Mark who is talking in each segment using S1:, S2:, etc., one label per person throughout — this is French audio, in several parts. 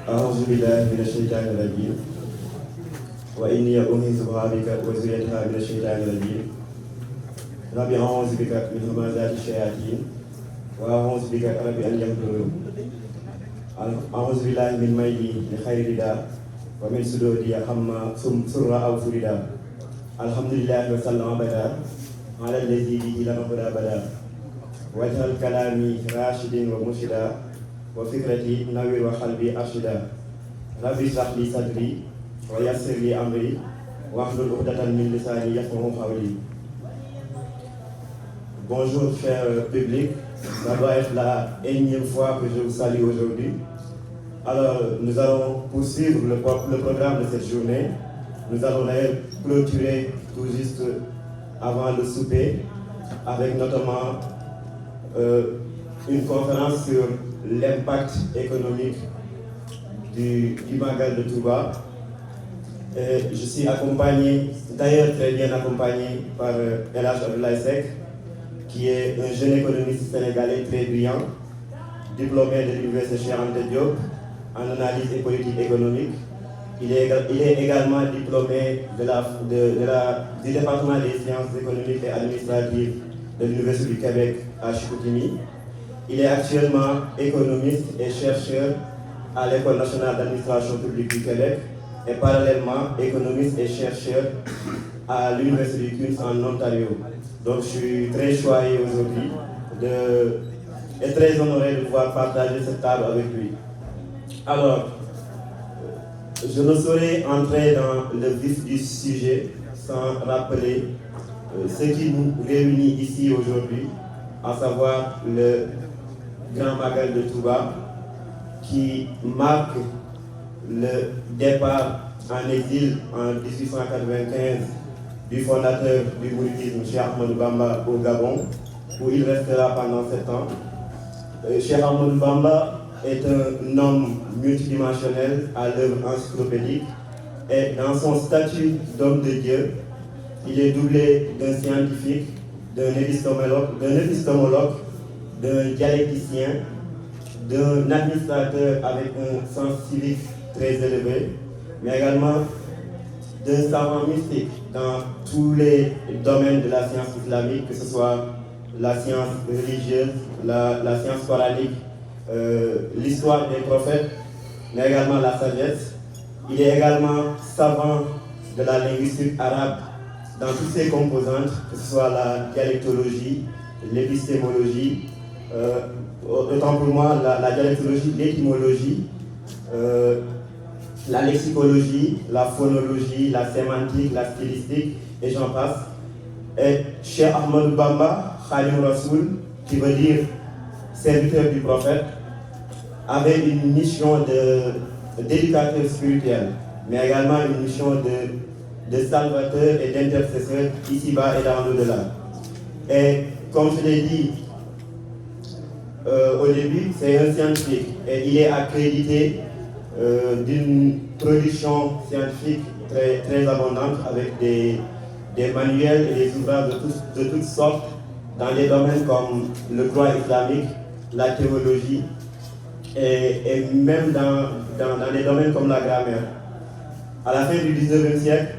S1: أعوذ بالله من الشيطان الرجيم وإني أعيذها بك وذريتها من الشيطان الرجيم ربي أعوذ بك من همزات الشياطين وأعوذ بك ربي أن يحضرون أعوذ بالله من ميلي لخير رداء ومن سدودي حما سر أو فردا الحمد لله وسلم أبدا على الذي به لنا هدى بدا واجعل كلامي راشد ومرشدا وفكرتي نوير وقلبي أرشدا ربي اشرح لي صدري ويسر لي أمري واحلل عقدة من لساني يفقهوا قولي. Bonjour cher public, ça doit être la énième fois que je vous salue aujourd'hui. Alors nous allons poursuivre le programme de cette journée. Nous allons d'ailleurs clôturer tout juste avant le souper avec notamment une conférence sur l'impact économique du Magal de Touba. Je suis accompagné, d'ailleurs très bien accompagné par El Hadj Abdoulaye Seck, qui est un jeune économiste sénégalais très brillant, diplômé de l'université Cheikh Anta Diop en analyse et politique économique. Il est également diplômé du département des sciences économiques et administratives de l'université du Québec à Chicoutimi. Il est actuellement économiste et chercheur à l'École nationale d'administration publique du Québec et parallèlement économiste et chercheur à l'Université du Queen's en Ontario. Donc je suis très choyé aujourd'hui et très honoré de pouvoir partager cette table avec lui. Alors, je ne saurais entrer dans le vif du sujet sans rappeler ce qui nous réunit ici aujourd'hui, à savoir le Grand Magal de Touba, qui marque le départ en exil en 1895 du fondateur du mouridisme, Cheikh Ahmadou Bamba, au Gabon, où il restera pendant 7 ans. Cheikh Ahmadou Bamba est un homme multidimensionnel à l'œuvre encyclopédique et dans son statut d'homme de Dieu, il est doublé d'un scientifique, d'un épistémologue, d'un dialecticien, d'un administrateur avec un sens civique très élevé, mais également d'un savant mystique dans tous les domaines de la science islamique, que ce soit la science religieuse, la science coranique, l'histoire des prophètes, mais également la sagesse. Il est également savant de la linguistique arabe dans toutes ses composantes, que ce soit la dialectologie, l'épistémologie, autant pour moi la dialectologie, l'étymologie, la lexicologie, la phonologie, la sémantique, la stylistique, et j'en passe. Et Cheikh Ahmadou Bamba, Khadim Rasoul, qui veut dire serviteur du prophète, avait une mission d'éducateur spirituel, mais également une mission de salvateur et d'intercesseur ici-bas et dans l'au-delà. Et comme je l'ai dit au début, c'est un scientifique et il est accrédité d'une production scientifique très, très abondante avec des manuels et des ouvrages de toutes sortes dans des domaines comme le droit islamique, la théologie et même dans des domaines comme la grammaire. À la fin du 19e siècle,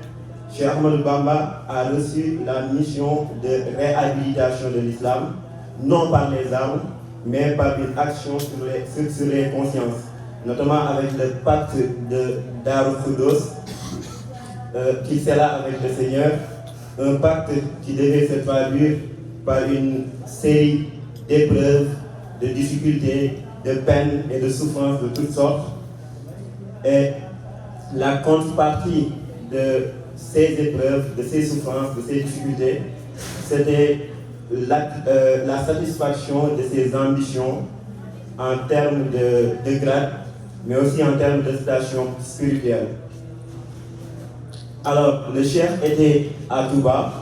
S1: Cheikh Ahmadou Bamba a reçu la mission de réhabilitation de l'islam, non par les armes, mais par une action sur les consciences, notamment avec le pacte de Darou Khoudoss qu'il scella avec le Seigneur, un pacte qui devait se traduire par une série d'épreuves, de difficultés, de peines et de souffrances de toutes sortes. Et la contrepartie de ces épreuves, de ces souffrances, de ces difficultés, c'était la satisfaction de ses ambitions en termes de grade, mais aussi en termes de station spirituelle. Alors, le chef était à Touba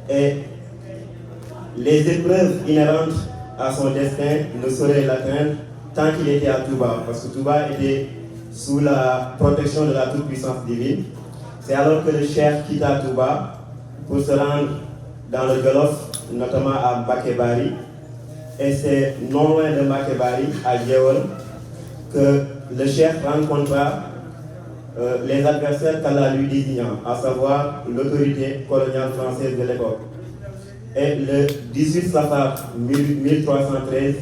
S1: et les épreuves inhérentes à son destin ne sauraient l'atteindre tant qu'il était à Touba, parce que Touba était sous la protection de la toute-puissance divine. C'est alors que le chef quitta Touba pour se rendre dans le Jolof, notamment à Mbacké Bari, et c'est non loin de Mbacké Bari, à Djéwel, que le chef rencontra les adversaires qu'Allah lui désignant, à savoir l'autorité coloniale française de l'époque. Et le 18 Safar 1313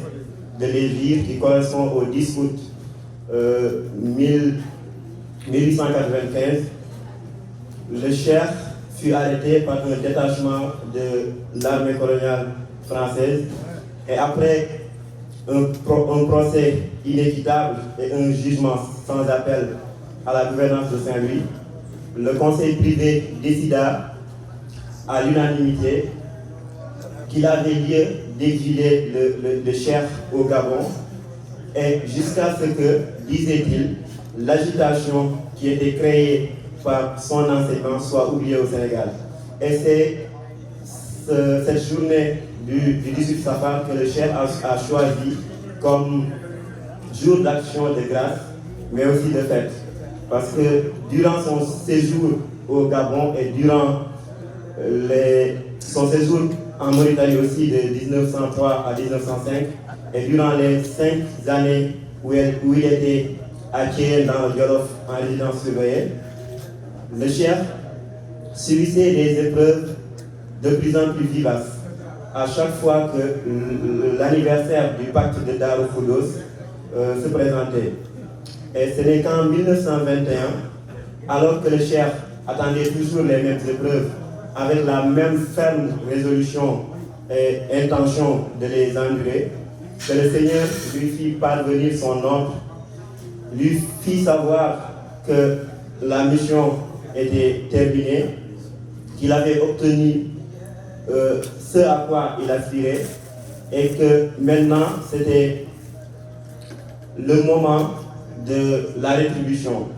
S1: de l'Hégire, qui correspond au 10 août 1895, le chef fut arrêté par un détachement de l'armée coloniale française et après un procès inéquitable et un jugement sans appel à la gouvernance de Saint-Louis, le conseil privé décida à l'unanimité qu'il avait lieu d'exiler le chef au Gabon et jusqu'à ce que, disait-il, l'agitation qui était créée par son enseignement soit oubliée au Sénégal. Et c'est cette journée du 18 Safar que le chef a choisi comme jour d'action de grâce, mais aussi de fête. Parce que durant son séjour au Gabon et durant son séjour en Mauritanie aussi de 1903 à 1905, et durant les 5 années où il était à Thiéyène dans le Jolof en résidence surveillée, le chef subissait des épreuves de plus en plus vivaces à chaque fois que l'anniversaire du pacte de Darou Khoudoss se présentait. Et ce n'est qu'en 1921, alors que le chef attendait toujours les mêmes épreuves, avec la même ferme résolution et intention de les endurer, que le Seigneur lui fit parvenir son ordre, lui fit savoir que la mission était terminée, qu'il avait obtenu ce à quoi il aspirait et que maintenant c'était le moment de la rétribution.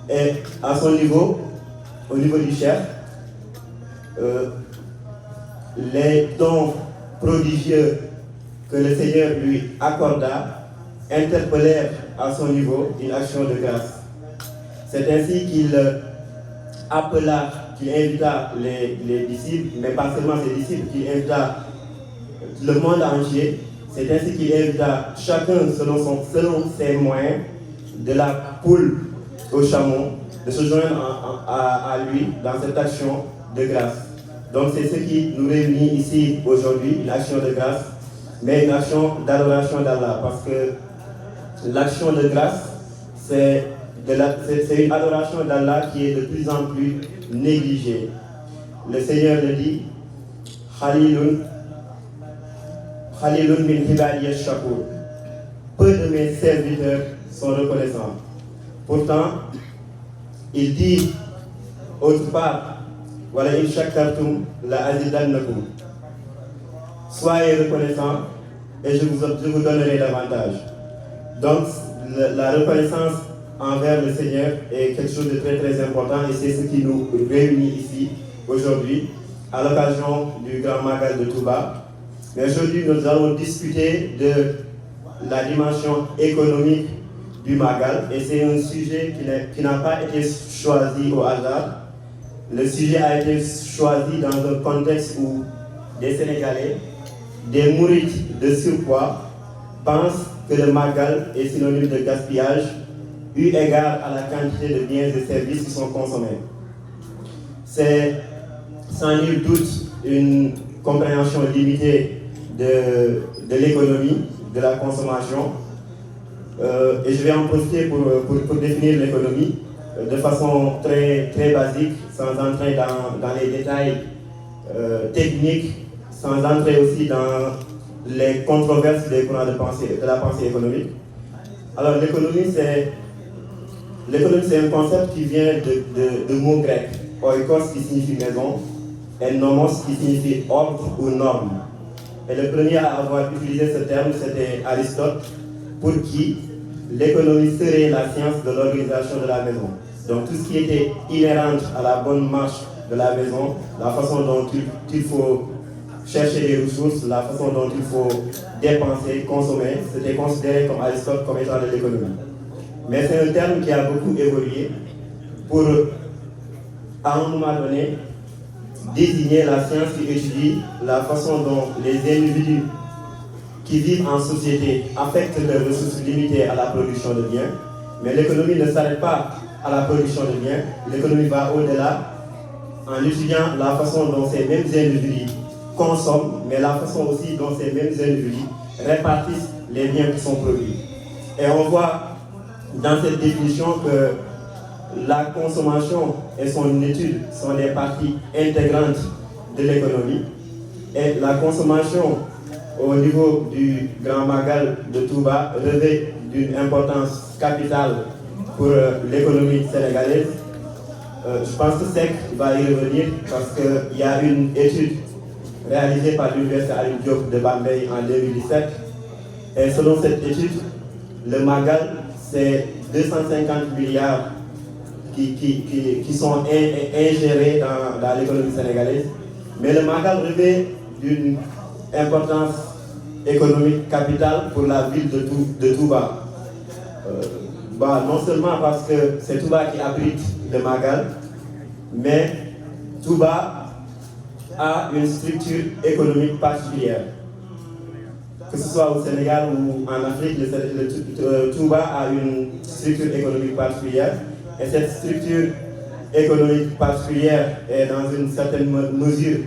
S1: Et à son niveau, au niveau du chef, les dons prodigieux que le Seigneur lui accorda interpellèrent à son niveau une action de grâce. C'est ainsi qu'il invita les disciples, mais pas seulement ses disciples, qu'il invita le monde entier. C'est ainsi qu'il invita chacun selon ses moyens, de la poule au chameau, de se joindre à lui dans cette action de grâce. Donc c'est ce qui nous réunit ici aujourd'hui, une action de grâce, mais une action d'adoration d'Allah, parce que l'action de grâce, c'est une adoration d'Allah qui est de plus en plus négligée. Le Seigneur le dit, Khalilun min hibadiya shakur. Peu de mes serviteurs sont reconnaissants. Pourtant, il dit autre part, voilà in shakartum la azidannakum. Soyez reconnaissants et je vous donnerai davantage. Donc la reconnaissance envers le Seigneur est quelque chose de très très important et c'est ce qui nous réunit ici aujourd'hui à l'occasion du Grand Magal de Touba. Mais aujourd'hui nous allons discuter de la dimension économique du Magal et c'est un sujet qui n'a pas été choisi au hasard. Le sujet a été choisi dans un contexte où des Sénégalais, des mourides de surpoids, pensent que le Magal est synonyme de gaspillage eu égard à la quantité de biens et services qui sont consommés. C'est sans nul doute une compréhension limitée de l'économie, de la consommation. Et je vais en profiter pour définir l'économie de façon très, très basique, sans entrer dans les détails techniques, sans entrer aussi dans les controverses des courants de la pensée économique. Alors l'économie c'est un concept qui vient de mots grecs, oikos qui signifie maison et nomos qui signifie ordre ou norme. Et le premier à avoir utilisé ce terme c'était Aristote, pour qui l'économie serait la science de l'organisation de la maison. Donc tout ce qui était inhérent à la bonne marche de la maison, la façon dont il faut chercher des ressources, la façon dont il faut dépenser, consommer, c'était considéré comme Aristote comme étant de l'économie. Mais c'est un terme qui a beaucoup évolué pour, à un moment donné, désigner la science qui étudie la façon dont les individus qui vivent en société affectent leurs ressources limitées à la production de biens. Mais l'économie ne s'arrête pas à la production de biens, l'économie va au-delà en étudiant la façon dont ces mêmes individus consomment, mais la façon aussi dont ces mêmes individus répartissent les biens qui sont produits. Et on voit dans cette définition que la consommation et son étude sont des parties intégrantes de l'économie. Et la consommation au niveau du Grand Magal de Touba revêt d'une importance capitale pour l'économie sénégalaise. Je pense que SEC va y revenir parce qu'il y a une étude réalisée par l'Université Alioune Diop de Bambey en 2017. Et selon cette étude, le Magal, c'est 250 milliards qui sont ingérés dans l'économie sénégalaise. Mais le Magal revêt d'une importance économique capitale pour la ville de Touba. Non seulement parce que c'est Touba qui abrite le Magal, mais Touba a une structure économique particulière. Que ce soit au Sénégal ou en Afrique, Touba a une structure économique particulière. Et cette structure économique particulière est dans une certaine mesure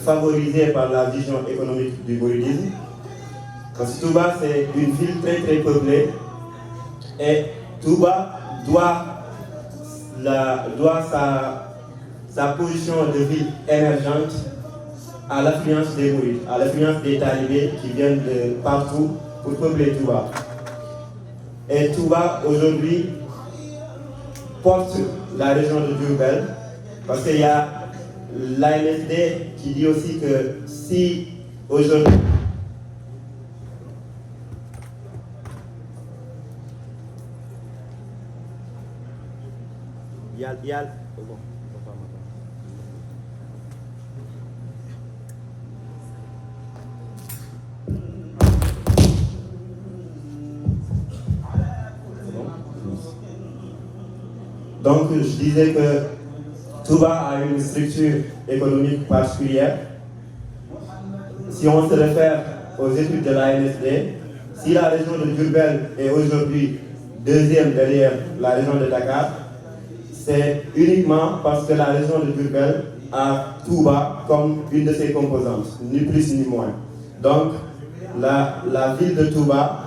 S1: favorisée par la vision économique du mouridisme. Parce que Touba, c'est une ville très très peuplée. Et Touba doit sa position de ville émergente à l'affluence des mourides, à l'affluence des talibés qui viennent de partout pour peupler Touba. Et Touba, aujourd'hui, porte la région de Diourbel, parce qu'il y a l'ANSD qui dit aussi que si aujourd'hui... Donc, je disais que Touba a une structure économique particulière. Si on se réfère aux études de l'ANSD, si la région de Diourbel est aujourd'hui deuxième derrière la région de Dakar, c'est uniquement parce que la région de Diourbel a Touba comme une de ses composantes, ni plus ni moins. Donc, la ville de Touba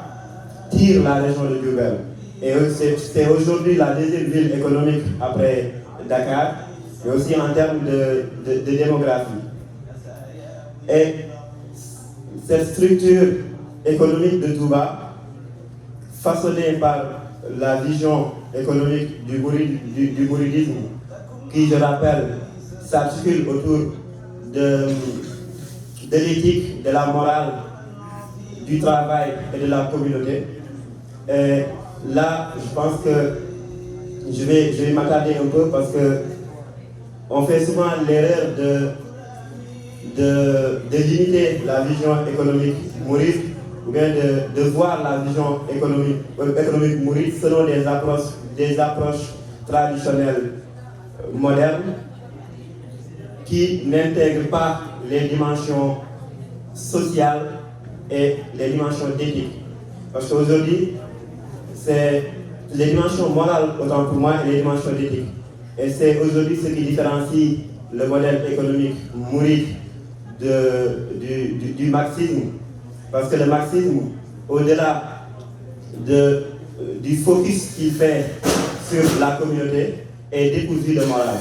S1: tire la région de Diourbel. Et c'est aujourd'hui la deuxième ville économique après Dakar, mais aussi en termes de démographie. Et cette structure économique de Touba, façonnée par la vision économique du mouridisme, qui, je rappelle, s'articule autour de l'éthique, de la morale, du travail et de la communauté. Et là, je pense que je vais m'attarder un peu parce que on fait souvent l'erreur de limiter la vision économique mouride ou bien de voir la vision économique mouride selon des approches traditionnelles modernes qui n'intègrent pas les dimensions sociales et les dimensions éthiques. Parce qu'aujourd'hui, c'est les dimensions morales autant pour moi et les dimensions éthiques. Et c'est aujourd'hui ce qui différencie le modèle économique mouride du marxisme. Parce que le marxisme, au-delà du focus qu'il fait sur la communauté, est dépourvu de morale.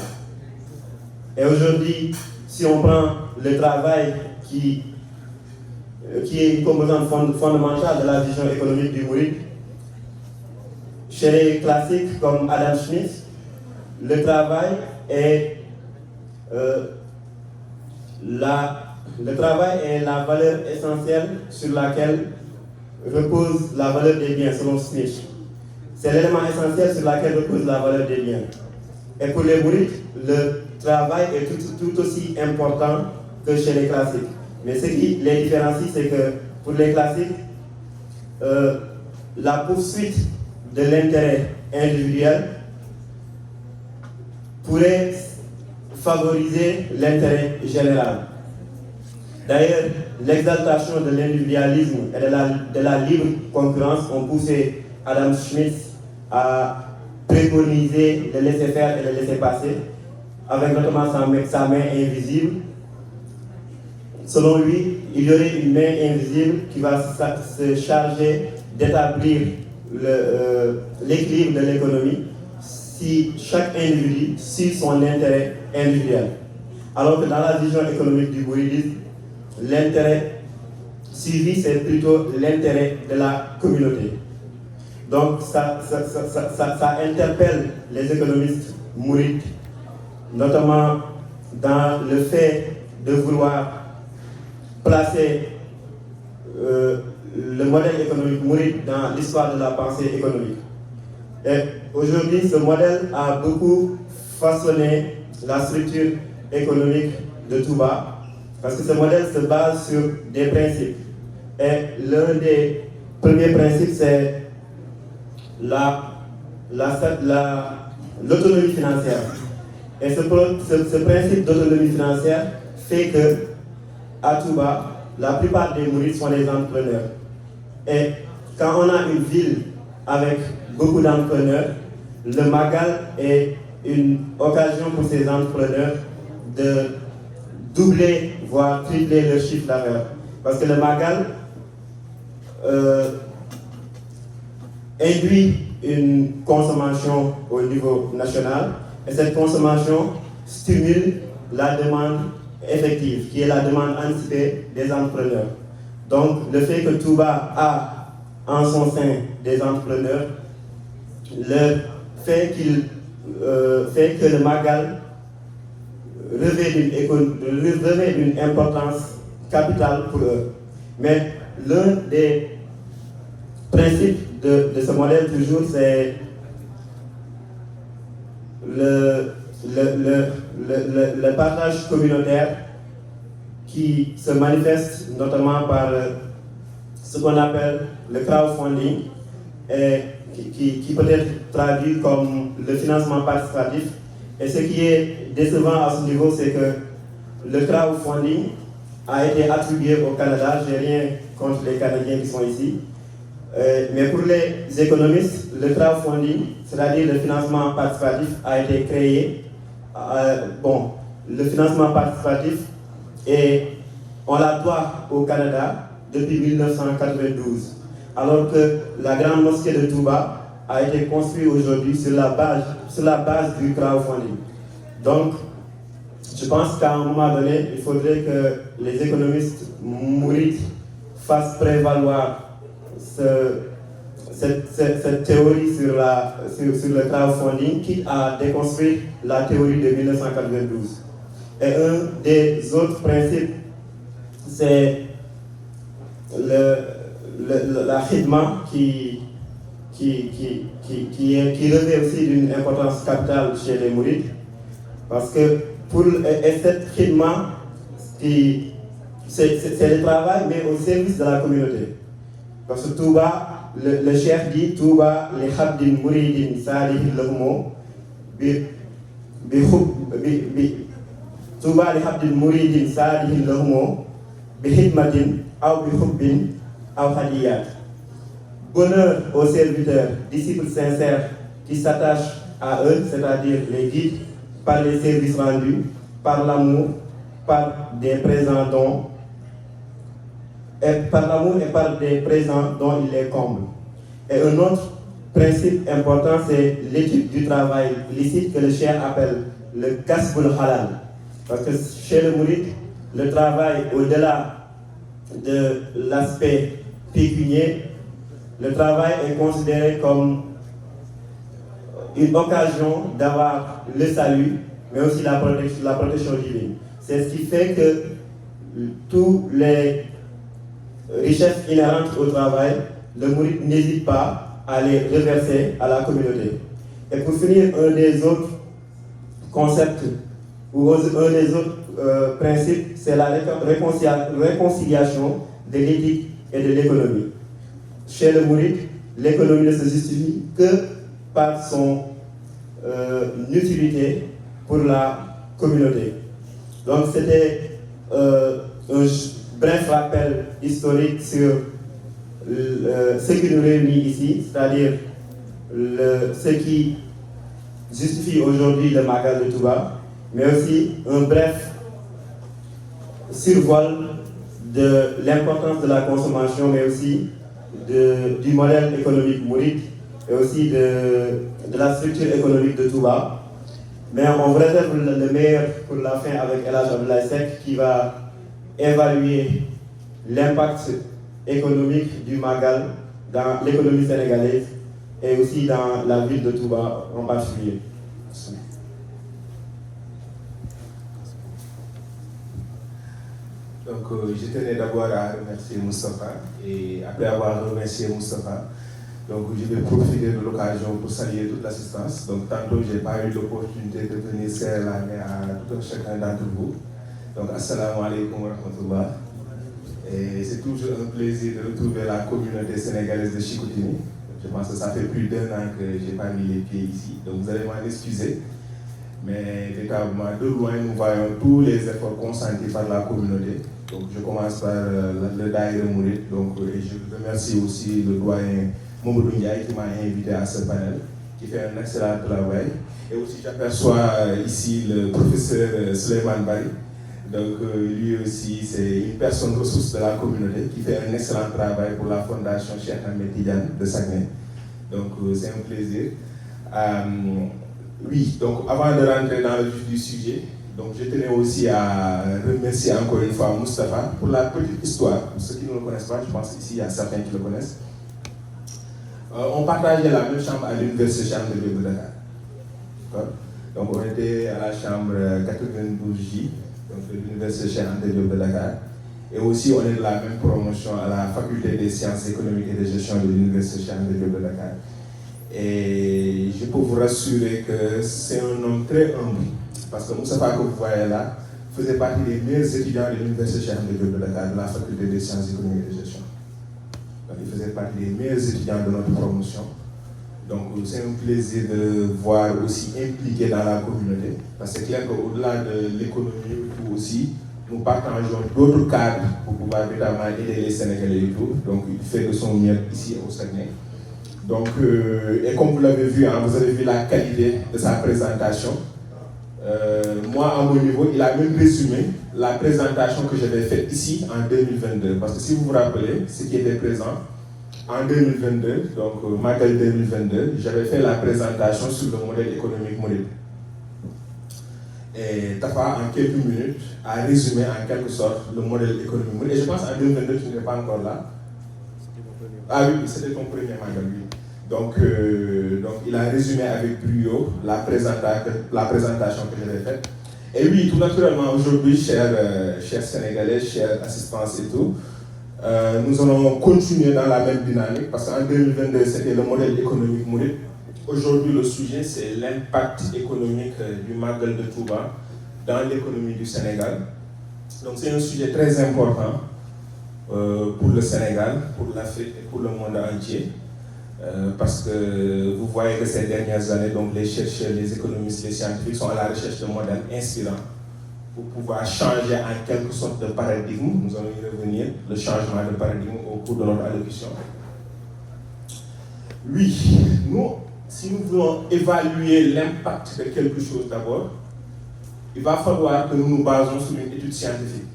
S1: Et aujourd'hui, si on prend le travail qui est une composante fondamentale de la vision économique du mouride, chez les classiques comme Adam Smith, le travail est la valeur essentielle sur laquelle repose la valeur des biens selon Smith. c'est l'élément essentiel sur lequel repose la valeur des biens. Et pour les mourides, le travail est tout aussi important que chez les classiques. Mais ce qui les différencie, c'est que pour les classiques, la poursuite de l'intérêt individuel pourrait favoriser l'intérêt général. D'ailleurs, l'exaltation de l'individualisme et de la libre concurrence ont poussé Adam Smith à préconiser le laisser-faire et le laisser-passer, avec notamment sa main invisible. Selon lui, il y aurait une main invisible qui va se charger d'établir l'équilibre de l'économie si chaque individu suit son intérêt individuel. Alors que dans la vision économique du mouridisme, l'intérêt suivi, c'est plutôt l'intérêt de la communauté. Donc ça interpelle les économistes mourides, notamment dans le fait de vouloir placer le modèle économique mouride dans l'histoire de la pensée économique. Et aujourd'hui, ce modèle a beaucoup façonné la structure économique de Touba, parce que ce modèle se base sur des principes. Et l'un des premiers principes, c'est l'autonomie financière. Et ce principe d'autonomie financière fait que, à Touba, la plupart des mourides sont des entrepreneurs. Et quand on a une ville avec beaucoup d'entrepreneurs, le Magal est une occasion pour ces entrepreneurs de doubler, voire tripler leur chiffre d'affaires. Parce que le Magal induit une consommation au niveau national, et cette consommation stimule la demande effective, qui est la demande anticipée des entrepreneurs. Donc le fait que Touba a en son sein des entrepreneurs, le fait que le Magal revêt d'une importance capitale pour eux. Mais l'un des principes de ce modèle, toujours, c'est le partage communautaire qui se manifeste notamment par ce qu'on appelle le crowdfunding, et qui peut être traduit comme le financement participatif. Et ce qui est décevant à ce niveau, c'est que le crowdfunding a été attribué au Canada. Je n'ai rien contre les Canadiens qui sont ici. Mais pour les économistes, le crowdfunding, c'est-à-dire le financement participatif, a été créé. Le financement participatif, et on la doit au Canada depuis 1992. Alors que la grande mosquée de Touba a été construite aujourd'hui sur la base du crowdfunding. Donc, je pense qu'à un moment donné, il faudrait que les économistes mourides fassent prévaloir cette théorie sur le crowdfunding, quitte à déconstruire la théorie de 1992. Et un des autres principes, c'est la khidma qui revêt aussi d'une importance capitale chez les mourides, parce que cette khidma, c'est le travail, mais au service de la communauté. Parce que Touba, le cheikh dit Touba li khabdin mouridin salihin lahumo Touba li khabdin mouridin salihin lahumo bi khidmatin aw bi hubbin aw hadiyat. Bonheur aux serviteurs, disciples sincères qui s'attachent à eux, c'est-à-dire les guides, par les services rendus, par l'amour, par des présents dons, et par des présents dont il les comble. Et un autre principe important, c'est l'étude du travail licite que le cheikh appelle le kasbul halal. Parce que chez le mouride, le travail, au-delà de l'aspect pécunier, le travail est considéré comme une occasion d'avoir le salut, mais aussi la protection divine. C'est ce qui fait que tous les richesses inhérentes au travail, le mouride n'hésite pas à les reverser à la communauté. Et pour finir, un des autres concepts ou un des autres principes, c'est la réconciliation de l'éthique et de l'économie. Chez le Mouride, l'économie ne se justifie que par son utilité pour la communauté. Donc c'était un bref rappel historique sur ce qui nous réunit ici, c'est-à-dire ce qui justifie aujourd'hui le Magal de Touba, mais aussi un bref survol de l'importance de la consommation, mais aussi du modèle économique mouride et aussi de la structure économique de Touba. Mais on vous réserve le meilleur pour la fin avec El Hadj Abdoulaye Seck qui va évaluer l'impact économique du Magal dans l'économie sénégalaise et aussi dans la ville de Touba en particulier.
S2: Donc, je tenais d'abord à remercier Moustapha, et après avoir remercié Moustapha, donc je vais profiter de l'occasion pour saluer toute l'assistance. Donc, tantôt, je n'ai pas eu l'opportunité de venir serrer la main à tout un chacun d'entre vous. Donc, assalamu alaikum wa rahmatullah. Et c'est toujours un plaisir de retrouver la communauté sénégalaise de Chicoutimi. Je pense que ça fait plus d'1 an que je n'ai pas mis les pieds ici. Donc, vous allez m'en excuser. Mais véritablement, de loin, nous voyons tous les efforts consentis par la communauté. Donc, je commence par le Daïra Mouride. Donc, et je remercie aussi le doyen Mamadou Ndiaye qui m'a invité à ce panel, qui fait un excellent travail. Et aussi, j'aperçois ici le professeur Souleymane Bari. Donc, lui aussi, c'est une personne ressource de la communauté qui fait un excellent travail pour la fondation Cheikh Ahmed Tidiane de Saguenay. Donc, c'est un plaisir. Oui, donc avant de rentrer dans le vif du sujet, donc je tenais aussi à remercier encore une fois Moustapha pour la petite histoire. Pour ceux qui ne le connaissent pas, je pense qu'ici il y a certains qui le connaissent. On partageait la même chambre à l'université Cheikh Anta Diop de Dakar. Donc on était à la chambre 92J, donc de l'université Cheikh Anta Diop de Dakar. Et aussi on est de la même promotion à la faculté des sciences économiques et de gestion de l'université Cheikh Anta Diop de Dakar. Et je peux vous rassurer que c'est un homme très humble, parce que Moustapha que vous voyez là faisait partie des meilleurs étudiants de l'université Cheikh Anta Diop de Dakar, de la faculté des sciences économiques et de gestion. Donc il faisait partie des meilleurs étudiants de notre promotion. Donc c'est un plaisir de voir aussi impliqué dans la communauté, parce que c'est clair qu'au-delà de l'économie tout aussi, nous partageons d'autres cadres pour pouvoir évidemment aider les Sénégalais et tout. Donc il fait de son mieux ici au Saguenay. Donc, et comme vous l'avez vu, hein, vous avez vu la qualité de sa présentation. Moi, à mon niveau, il a même résumé la présentation que j'avais faite ici en 2022. Parce que si vous vous rappelez, ce qui était présent en 2022, donc Magal 2022, j'avais fait la présentation sur le modèle économique mouride. Et Tafa, en quelques minutes, a résumé en quelque sorte le modèle économique mouride. Et je pense en 2022, tu n'es pas encore là. Ah oui, c'était ton premier Magal, oui. Donc, il a résumé avec brio la présentation que j'avais faite. Et oui, tout naturellement, aujourd'hui, chers Sénégalais, chers assistants et tout, nous allons continuer dans la même dynamique, parce qu'en 2022, c'était le modèle économique mouride. Aujourd'hui, le sujet, c'est l'impact économique du Magal de Touba dans l'économie du Sénégal. Donc, c'est un sujet très important pour le Sénégal, pour l'Afrique et pour le monde entier. Parce que vous voyez que ces dernières années, donc les chercheurs, les économistes, les scientifiques sont à la recherche de modèles inspirants pour pouvoir changer en quelque sorte de paradigme. Nous allons y revenir, le changement de paradigme au cours de notre allocution. Oui, nous, si nous voulons évaluer l'impact de quelque chose d'abord, il va falloir que nous nous basons sur une étude scientifique.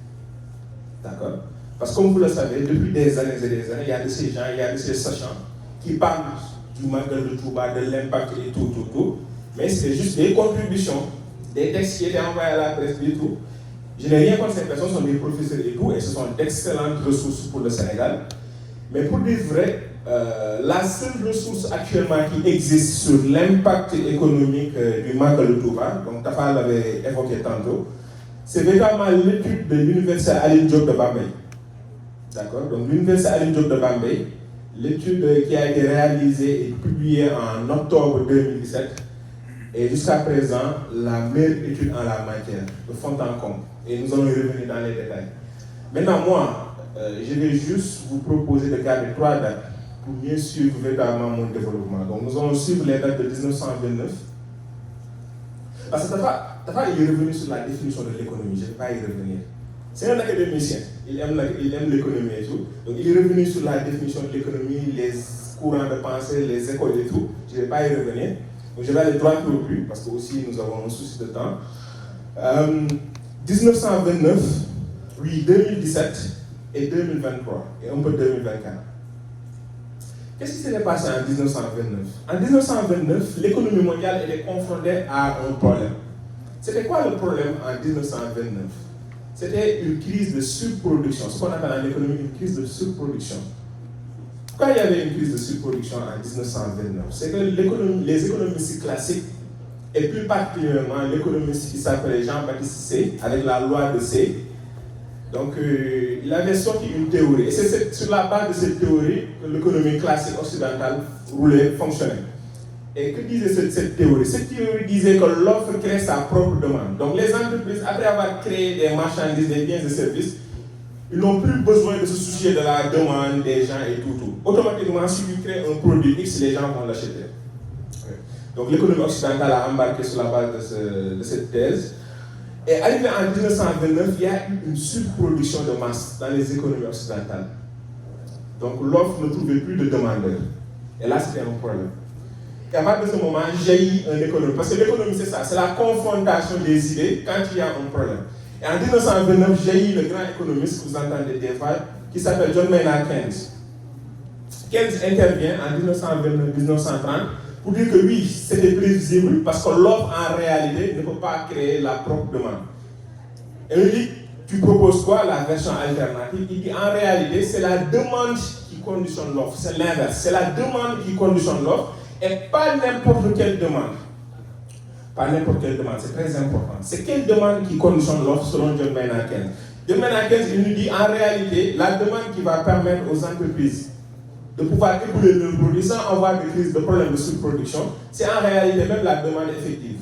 S2: D'accord? Parce que comme vous le savez, depuis des années et des années, il y a de ces gens, il y a de ces sachants qui parlent du Magal de Touba, de l'impact et tout. Mais c'est juste des contributions, des textes qui étaient envoyés à la presse et tout. Je n'ai rien contre ces personnes, ce sont des professeurs et tout, et ce sont d'excellentes ressources pour le Sénégal. Mais pour dire vrai, la seule ressource actuellement qui existe sur l'impact économique du Magal de Touba, donc Tafa l'avait évoqué tantôt, c'est véritablement l'étude de l'université Alioune Diop de Bambey. D'accord? Donc l'université Alioune Diop de Bambey, L'étude qui a été réalisée et publiée en octobre 2017 est jusqu'à présent la meilleure étude en la matière, de fond en comble. Et nous allons y revenir dans les détails. Maintenant, moi, je vais juste vous proposer de garder 3 dates pour mieux suivre véritablement mon développement. Donc, nous allons suivre les dates de 1929. Parce que Tafa est revenu sur la définition de l'économie, je ne vais pas y revenir. C'est un académicien, il aime l'économie et tout. Donc il est revenu sur la définition de l'économie, les courants de pensée, les écoles et tout. Je ne vais pas y revenir. Donc je vais aller droit au but, parce que aussi nous avons un souci de temps. 1929, oui, 2017 et 2023, et un peu 2024. Qu'est-ce qui s'est passé en 1929? En 1929, l'économie mondiale était confrontée à un problème. C'était quoi le problème en 1929? C'était une crise de surproduction, ce qu'on appelle en économie une crise de surproduction. Pourquoi il y avait une crise de surproduction en 1929? C'est que les économistes classiques, et plus particulièrement l'économiste qui s'appelait Jean-Baptiste Say, avec la loi de Say, donc il avait sorti une théorie. Et c'est sur la base de cette théorie que l'économie classique occidentale fonctionnait. Et que disait cette théorie? Cette théorie disait que l'offre crée sa propre demande. Donc les entreprises, après avoir créé des marchandises, des biens et services, ils n'ont plus besoin de se soucier de la demande des gens et tout. Automatiquement, si tu crées un produit X, les gens vont l'acheter. Donc l'économie occidentale a embarqué sur la base de cette thèse. Et arrivé en 1929, il y a eu une surproduction de masse dans les économies occidentales. Donc l'offre ne trouvait plus de demandeurs. Et là, c'était un problème. Et à partir de ce moment, jaillit un économiste. Parce que l'économie, c'est ça, c'est la confrontation des idées quand il y a un problème. Et en 1929, jaillit le grand économiste que vous entendez des fois, qui s'appelle John Maynard Keynes. Keynes intervient en 1929-1930 pour dire que oui, c'était prévisible parce que l'offre en réalité ne peut pas créer la propre demande. Et il dit, tu proposes quoi, la version alternative? Il dit en réalité, c'est la demande qui conditionne l'offre, c'est l'inverse. C'est la demande qui conditionne l'offre et pas n'importe quelle demande. Pas n'importe quelle demande, c'est très important. C'est quelle demande qui conditionne l'offre selon John Maynard Keynes? John Maynard Keynes, il nous dit en réalité, la demande qui va permettre aux entreprises de pouvoir écouler leurs produits sans avoir de crise, de problèmes de surproduction, c'est en réalité même la demande effective.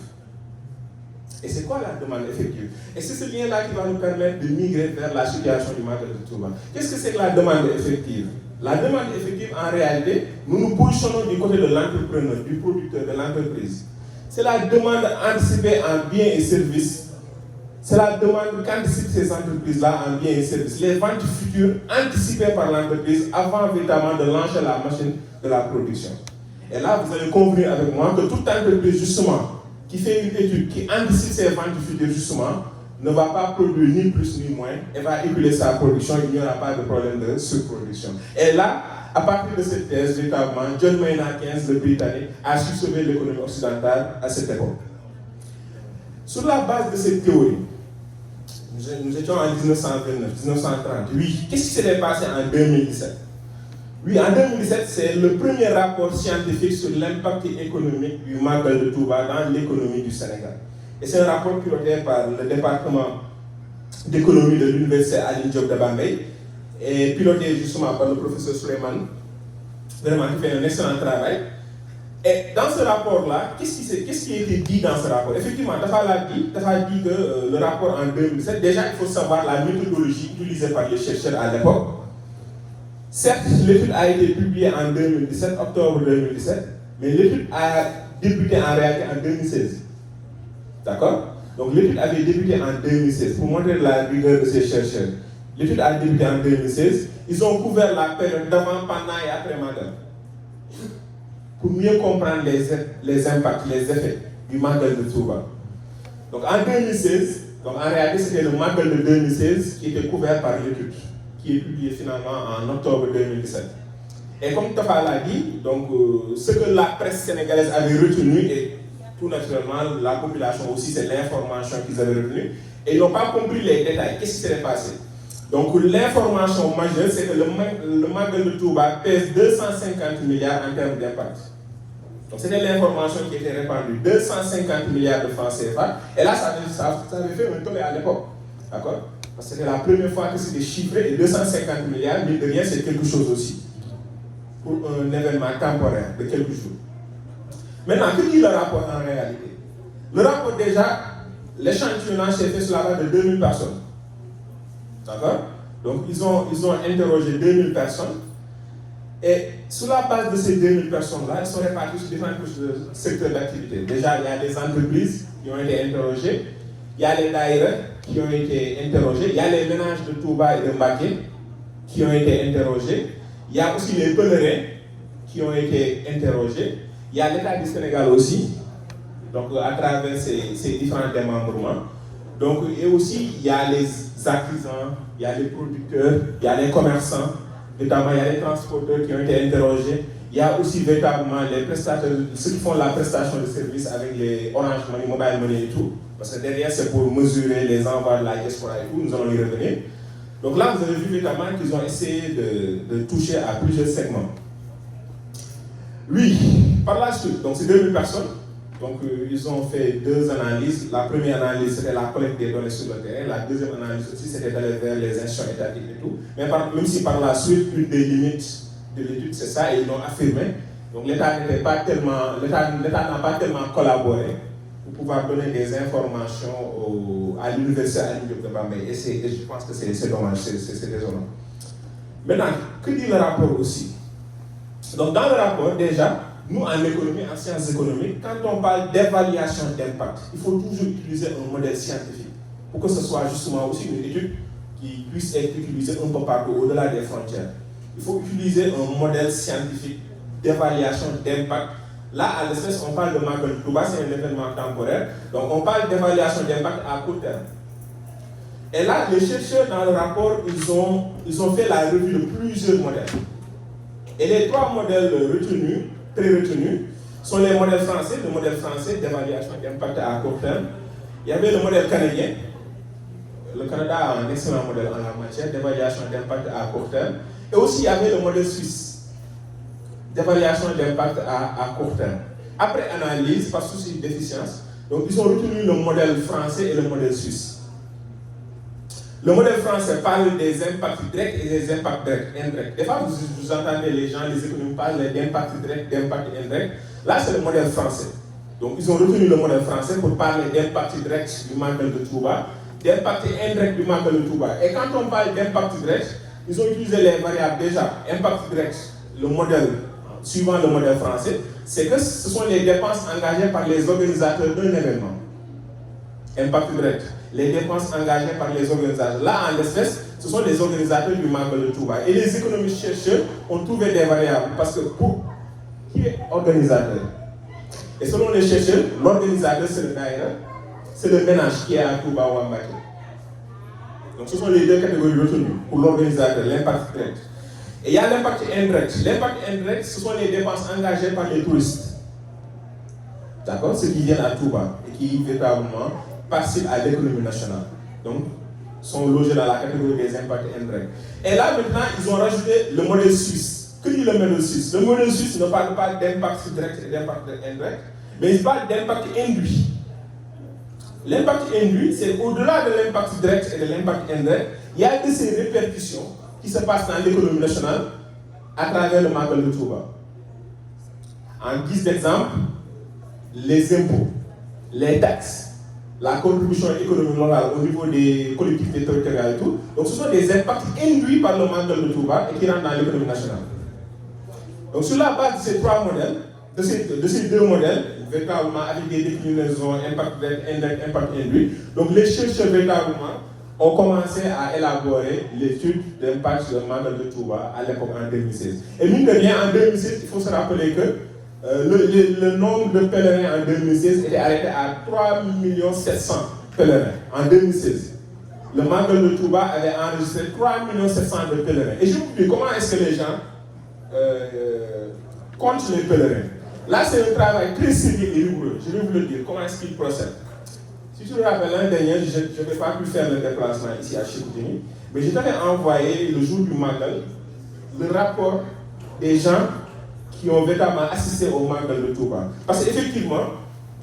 S2: Et c'est quoi la demande effective? Et c'est ce lien-là qui va nous permettre de migrer vers la situation du Magal de Touba. Qu'est-ce que c'est que la demande effective? La demande effective, en réalité, nous nous positionnons du côté de l'entrepreneur, du producteur, de l'entreprise. C'est la demande anticipée en biens et services. C'est la demande qu'anticipent ces entreprises-là en biens et services. Les ventes futures anticipées par l'entreprise avant véritablement de lancer la machine de la production. Et là, vous allez convenir avec moi que toute entreprise, justement, qui fait une étude, qui anticipe ses ventes futures, justement, ne va pas produire ni plus ni moins, elle va écouler sa production, il n'y aura pas de problème de surproduction. Et là, à partir de cette thèse, véritablement, John Maynard Keynes, le Britannique, a su sauver l'économie occidentale à cette époque. Sur la base de cette théorie, nous étions en 1929, 1930. Oui, qu'est-ce qui s'est passé en 2017? Oui, en 2017, c'est le premier rapport scientifique sur l'impact économique du Magal de Touba dans l'économie du Sénégal. Et c'est un rapport piloté par le département d'économie de l'Université Alioune Diop de Bambey et piloté justement par le professeur Souleymane, vraiment qui fait un excellent travail. Et dans ce rapport-là, qu'est-ce qui a été dit dans ce rapport? Effectivement, Tafa dit que le rapport en 2017, déjà il faut savoir la méthodologie utilisée par les chercheurs à l'époque. Certes, l'étude a été publiée en 2017, octobre 2017, mais l'étude a débuté en réalité en 2016. D'accord? Donc l'étude avait débuté en 2016 pour montrer la rigueur de ces chercheurs. L'étude a débuté en 2016. Ils ont couvert la période d'avant, pendant et après Magal, pour mieux comprendre les impacts, les effets du Magal de Touba. Donc en 2016, donc en réalité c'était le Magal de 2016 qui était couvert par l'étude, qui est publiée finalement en octobre 2017. Et comme Tafa l'a dit, donc, ce que la presse sénégalaise avait retenu, et tout naturellement la population aussi, c'est l'information qu'ils avaient retenue, et ils n'ont pas compris les détails. Qu'est-ce qui s'est passé? Donc l'information majeure, c'est que le Magal de Touba pèse 250 milliards en termes d'impact. Donc c'était l'information qui était répandue, 250 milliards de francs CFA, et là ça avait fait un tollé à l'époque, d'accord? Parce que c'était la première fois que c'était chiffré, et 250 milliards, mais de rien c'est quelque chose aussi. pour un événement temporaire de quelques jours. Maintenant, que dit le rapport en réalité? Le rapport déjà, l'échantillonnage s'est fait sur la base de 2000 personnes. D'accord? Donc ils ont interrogé 2000 personnes. Et sur la base de ces 2000 personnes-là, elles sont réparties sur différents secteurs d'activité. Déjà, il y a des entreprises qui ont été interrogées, il y a les daïra qui ont été interrogés, il y a les ménages de Touba et de Mbacké qui ont été interrogés, il y a aussi les pèlerins qui ont été interrogés, il y a l'État du Sénégal aussi, donc à travers ces différents démembrements. Donc, et aussi, il y a les artisans, il y a les producteurs, il y a les commerçants, notamment il y a les transporteurs qui ont été interrogés. Il y a aussi véritablement les prestataires, ceux qui font la prestation de services avec les Orange Money, Mobile Money et tout. Parce que derrière, c'est pour mesurer les envois de la diaspora et tout. Nous allons y revenir. Donc là, vous avez vu véritablement qu'ils ont essayé de toucher à plusieurs segments. Oui, par la suite, donc c'est 2000 personnes. Donc ils ont fait deux analyses. La première analyse, c'était la collecte des données sur le terrain. La deuxième analyse aussi, c'était d'aller vers les institutions étatiques et tout. Mais même si par la suite, une des limites de l'étude, c'est ça, et ils l'ont affirmé. Donc l'État n'a pas tellement collaboré pour pouvoir donner des informations à l'université de Bambey. Et je pense que c'est dommage, c'est désolant. Maintenant, que dit le rapport aussi? Donc dans le rapport, déjà, nous en économie, en sciences économiques, quand on parle d'évaluation d'impact, il faut toujours utiliser un modèle scientifique pour que ce soit justement aussi une étude qui puisse être utilisée un peu partout, au-delà des frontières. Il faut utiliser un modèle scientifique d'évaluation d'impact. Là, à l'espèce, on parle de Magal Touba, c'est un événement temporaire, donc on parle d'évaluation d'impact à court terme. Et là, les chercheurs dans le rapport, ils ont fait la revue de plusieurs modèles. Et les trois modèles pré-retenus, sont les modèles français, le modèle français d'évaluation d'impact à court terme. Il y avait le modèle canadien. Le Canada a un excellent modèle en la matière d'évaluation d'impact à court terme. Et aussi, il y avait le modèle suisse d'évaluation d'impact à court terme. Après analyse, par souci d'efficience, donc ils ont retenu le modèle français et le modèle suisse. Le modèle français parle des impacts directs et des impacts indirects. Des fois, vous entendez les gens, les économistes parler d'impact direct, d'impact indirect. Là, c'est le modèle français. Donc, ils ont retenu le modèle français pour parler d'impact direct du Magal de Touba, d'impact indirect du Magal de Touba. Et quand on parle d'impact direct, ils ont utilisé les variables déjà. Impact direct, le modèle, suivant le modèle français, c'est que ce sont les dépenses engagées par les organisateurs d'un événement. Impact direct. Les dépenses engagées par les organisateurs. Là, en l'espèce, ce sont les organisateurs du Magal de Touba. Et les économistes chercheurs ont trouvé des variables. Parce que pour qui est organisateur? Et selon les chercheurs, l'organisateur, c'est le daïra, c'est le ménage qui est à Touba ou à Mbacké. Donc ce sont les deux catégories retenues pour l'organisateur, l'impact direct. Et il y a l'impact indirect. L'impact indirect, ce sont les dépenses engagées par les touristes. D'accord? Ceux qui viennent à Touba et qui véritablement participent à l'économie nationale. Donc, sont logés dans la catégorie des impacts indirects. Et là, maintenant, ils ont rajouté le modèle suisse. Que dit le modèle suisse? Le modèle suisse ne parle pas d'impact direct et d'impact indirect, mais il parle d'impact induit. L'impact induit, c'est au-delà de l'impact direct et de l'impact indirect, il y a de ces répercussions qui se passent dans l'économie nationale à travers le Magal de Touba. En guise d'exemple, les impôts, les taxes, la contribution économique locale au niveau des collectivités territoriales et tout. Donc ce sont des impacts induits par le Magal de Touba et qui rentrent dans l'économie nationale. Donc sur la base de ces trois modèles, de ces deux modèles, véritablement avec des déclinaisons impact direct, indirect, impact induit, donc les chercheurs véritablement ont commencé à élaborer l'étude d'impact sur le Magal de Touba à l'époque en 2016. Et mine de rien, en 2016, il faut se rappeler que le nombre de pèlerins en 2016 était arrêté à 3 700 000 pèlerins en 2016. Le Magal de Touba avait enregistré 3 700 000 de pèlerins. Et je vous dis, comment est-ce que les gens comptent les pèlerins? Là, c'est un travail très sérieux et rigoureux. Je vais vous le dire, comment est-ce qu'ils procèdent. Si tu te rappelles, l'an dernier, je n'ai pas pu faire le déplacement ici à Chicoutimi, mais je t'avais envoyé le jour du Magal le rapport des gens qui ont véritablement assisté au Magal de Touba. Parce qu'effectivement,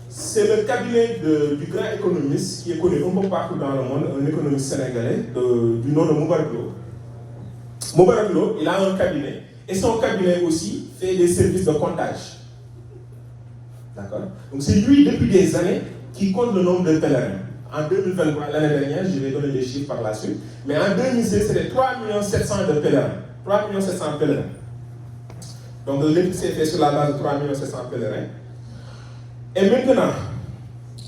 S2: c'est le cabinet du grand économiste qui est connu un peu partout dans le monde, un économiste sénégalais du nom de Moubarak Lo. Moubarak Lo, il a un cabinet Et son cabinet aussi fait des services de comptage. D'accord? Donc c'est lui, depuis des années, qui compte le nombre de pèlerins. En 2023, l'année dernière, je vais donner les chiffres par la suite, mais en 2016, c'était 3 700 000 de pèlerins. 3 700 000 pèlerins. Donc l'étude s'est faite sur la base de 3 700 000 pèlerins. Et maintenant,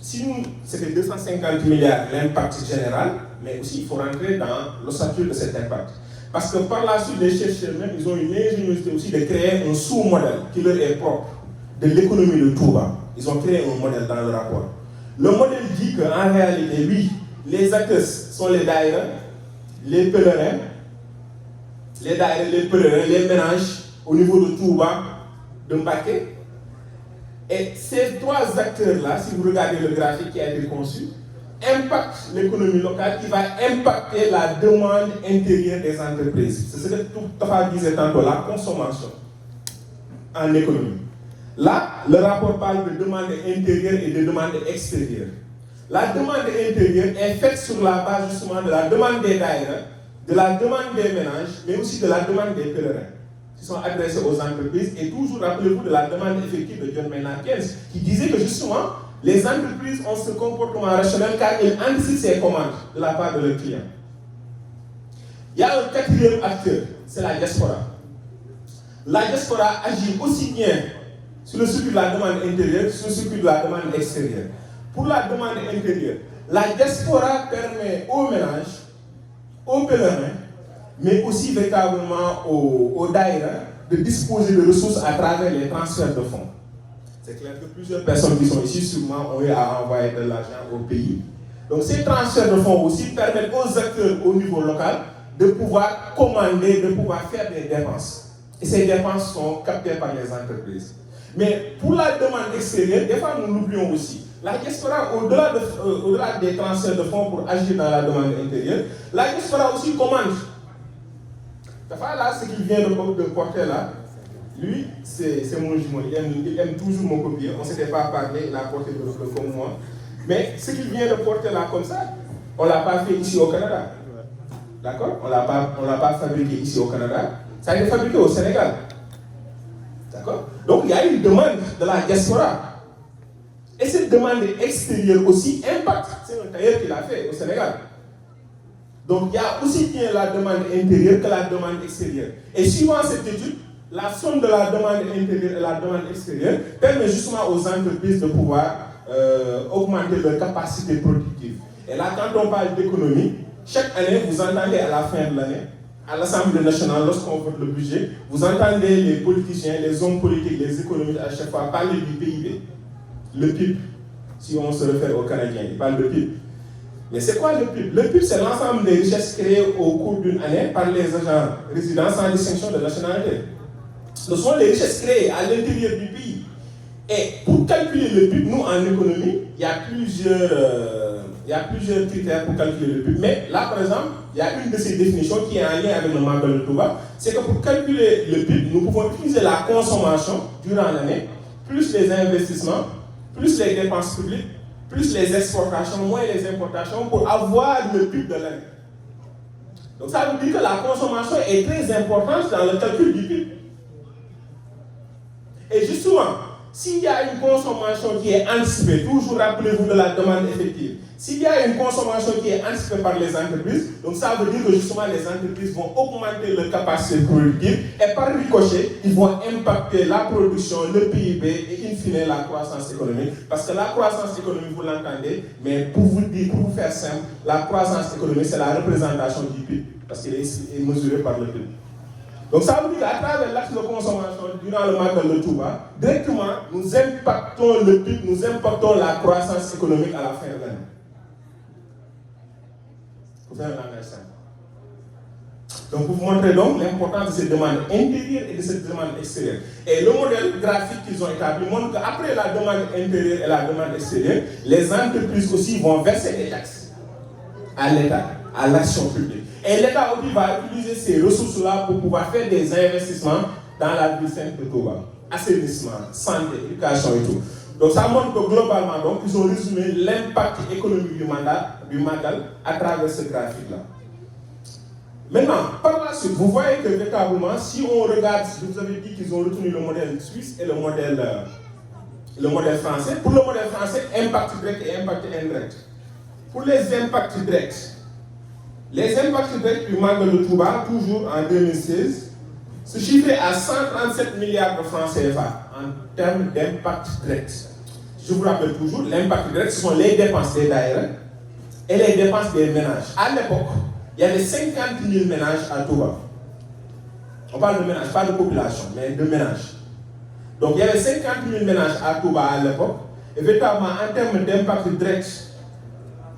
S2: si nous, c'était 250 milliards l'impact général, mais aussi il faut rentrer dans l'ossature de cet impact. Parce que par la suite, les chercheurs même, ils ont une ingéniosité aussi de créer un sous-modèle qui leur est propre de l'économie de Touba. Ils ont créé un modèle dans le rapport. Le modèle dit qu'en réalité, oui, les acteurs sont les daïras, les pèlerins, les ménages au niveau de Touba, de Mbaké. Et ces trois acteurs-là, si vous regardez le graphique qui a été conçu, impactent l'économie locale, qui va impacter la demande intérieure des entreprises. C'est ce que Tafa disait tantôt, la consommation en économie. Là, le rapport parle de demande intérieure et de demande extérieure. La demande intérieure est faite sur la base justement de la demande des daïras, de la demande des ménages, mais aussi de la demande des pèlerins, qui sont adressés aux entreprises. Et toujours, rappelez-vous de la demande effective de John Maynard Keynes, qui disait que justement, les entreprises ont ce comportement rationnel car ils anticipent ces commandes de la part de leurs clients. Il y a un quatrième acteur, c'est la diaspora. La diaspora agit aussi bien sur le circuit de la demande intérieure, sur le circuit de la demande extérieure. Pour la demande intérieure, la diaspora permet aux ménages, aux pèlerins, mais aussi véritablement aux daïras de disposer de ressources à travers les transferts de fonds. C'est clair que plusieurs personnes qui sont ici sûrement ont eu à envoyer de l'argent au pays. Donc ces transferts de fonds aussi permettent aux acteurs au niveau local de pouvoir commander, de pouvoir faire des dépenses. Et ces dépenses sont captées par les entreprises. Mais pour la demande extérieure, des fois nous l'oublions aussi. La diaspora, au-delà des transferts de fonds pour agir dans la demande intérieure, la diaspora aussi commande. Là, ce qu'il vient de porter là, lui, c'est mon jumeau. Il aime toujours mon copier. On ne s'était pas parlé, il a porté comme moi. Mais ce qu'il vient de porter là comme ça, on ne l'a pas fait ici au Canada. D'accord? On ne l'a pas fabriqué ici au Canada. Ça a été fabriqué au Sénégal. D'accord? Donc il y a une demande de la diaspora. Et cette demande extérieure aussi impacte. C'est un tailleur qui l'a fait au Sénégal. Donc il y a aussi bien la demande intérieure que la demande extérieure. Et suivant cette étude, la somme de la demande intérieure et la demande extérieure permet justement aux entreprises de pouvoir augmenter leur capacité productive. Et là, quand on parle d'économie, chaque année, vous entendez à la fin de l'année, à l'Assemblée nationale, lorsqu'on vote le budget, vous entendez les politiciens, les hommes politiques, les économistes à chaque fois parler du PIB. Le PIB, si on se réfère aux Canadiens, ils parlent de PIB. Mais c'est quoi le PIB? Le PIB, c'est l'ensemble des richesses créées au cours d'une année par les agents résidents sans distinction de nationalité. Ce sont les richesses créées à l'intérieur du pays. Et pour calculer le PIB, nous, en économie, il y a plusieurs critères pour calculer le PIB. Mais là, par exemple, il y a une de ces définitions qui est en lien avec le Magal de Touba. C'est que pour calculer le PIB, nous pouvons utiliser la consommation durant l'année, plus les investissements, plus les dépenses publiques, plus les exportations, moins les importations, pour avoir le PIB de l'année. Donc ça veut dire que la consommation est très importante dans le calcul du PIB. Et justement, s'il y a une consommation qui est anticipée, toujours rappelez-vous de la demande effective, s'il y a une consommation qui est anticipée par les entreprises, donc ça veut dire que justement les entreprises vont augmenter leur capacité productive et par ricochet, ils vont impacter la production, le PIB et in fine la croissance économique. Parce que la croissance économique, vous l'entendez, mais pour vous faire simple, la croissance économique c'est la représentation du PIB, parce qu'elle est mesurée par le PIB. Donc ça veut dire qu'à travers l'axe de consommation durant le Magal de Touba, directement, nous impactons le PIB, nous impactons la croissance économique à la fin de l'année. Pour faire un langage simple. Donc pour vous montrer donc l'importance de cette demande intérieure et de cette demande extérieure. Et le modèle graphique qu'ils ont établi montre qu'après la demande intérieure et la demande extérieure, les entreprises aussi vont verser des taxes à l'État, à l'action publique. Et l'État aussi va utiliser ces ressources-là pour pouvoir faire des investissements dans la ville sainte de Touba. Assainissement, santé, éducation et tout. Donc ça montre que globalement, donc, ils ont résumé l'impact économique du Magal à travers ce graphique-là. Maintenant, par la suite, vous voyez que véritablement, si on regarde, je vous avais dit qu'ils ont retenu le modèle suisse et le modèle français. Pour le modèle français, impact direct et impact indirect. Pour les impacts directs du Magal de Touba, toujours en 2016, se chiffraient à 137 milliards de francs CFA en termes d'impact direct. Je vous rappelle toujours, l'impact direct, ce sont les dépenses des daïras et les dépenses des ménages. À l'époque, il y avait 50 000 ménages à Touba. On parle de ménages, pas de population, mais de ménages. Donc il y avait 50 000 ménages à Touba à l'époque. Et véritablement, en termes d'impact direct,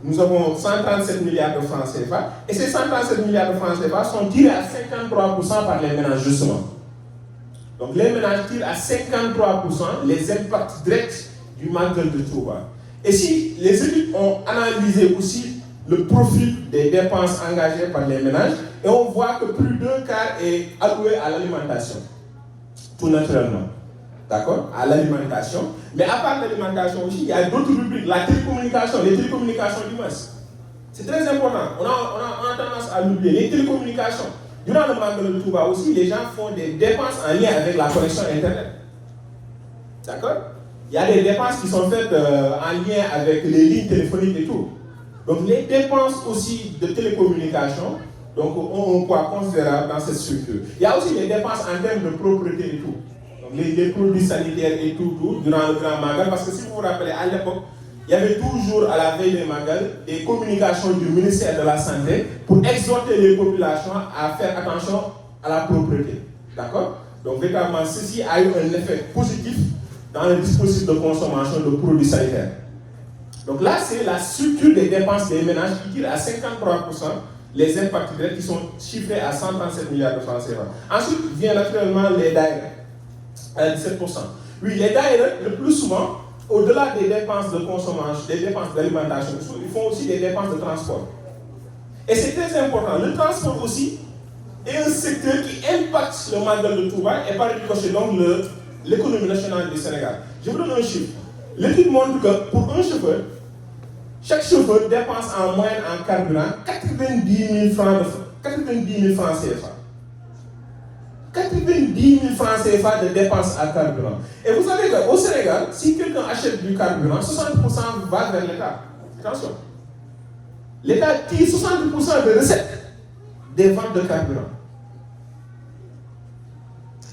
S2: nous avons 137 milliards de francs CFA. Et ces 137 milliards de francs CFA sont tirés à 53% par les ménages, justement. Donc les ménages tirent à 53% les impacts directs du Magal de Touba. Et si les études ont analysé aussi le profil des dépenses engagées par les ménages, et on voit que plus d'un quart est alloué à l'alimentation, tout naturellement. D'accord? À l'alimentation. Mais à part l'alimentation aussi, il y a d'autres rubriques. La télécommunication, les télécommunications du moins. C'est très important. On a tendance à l'oublier. Les télécommunications. Durant le Magal de Touba aussi, les gens font des dépenses en lien avec la connexion Internet. D'accord? Il y a des dépenses qui sont faites en lien avec les lignes téléphoniques et tout. Donc les dépenses aussi de télécommunication donc, ont un poids considérable dans cette structure. Il y a aussi les dépenses en termes de propreté et tout. Les produits sanitaires et tout, durant le grand Magal, parce que si vous vous rappelez, à l'époque, il y avait toujours à la veille des Magal des communications du ministère de la Santé pour exhorter les populations à faire attention à la propreté. D'accord? Donc, véritablement, ceci a eu un effet positif dans le dispositif de consommation de produits sanitaires. Donc là, c'est la structure des dépenses des ménages qui tire à 53% les impacts directs qui sont chiffrés à 137 milliards de francs CFA. Ensuite, vient naturellement les daïras. À 17%. Oui, les daïras, le plus souvent, au-delà des dépenses de consommation, des dépenses d'alimentation, ils font aussi des dépenses de transport. Et c'est très important. Le transport aussi est un secteur qui impacte le Magal de Touba et par ricochet donc l'économie nationale du Sénégal. Je vous donne un chiffre. L'étude montre que pour un chauffeur, chaque chauffeur dépense en moyenne en carburant 90 000 francs CFA. 90 000 francs CFA de dépenses à carburant. Et vous savez qu'au Sénégal, si quelqu'un achète du carburant, 60% va vers l'État. Attention. L'État tire 60% de recettes des ventes de carburant.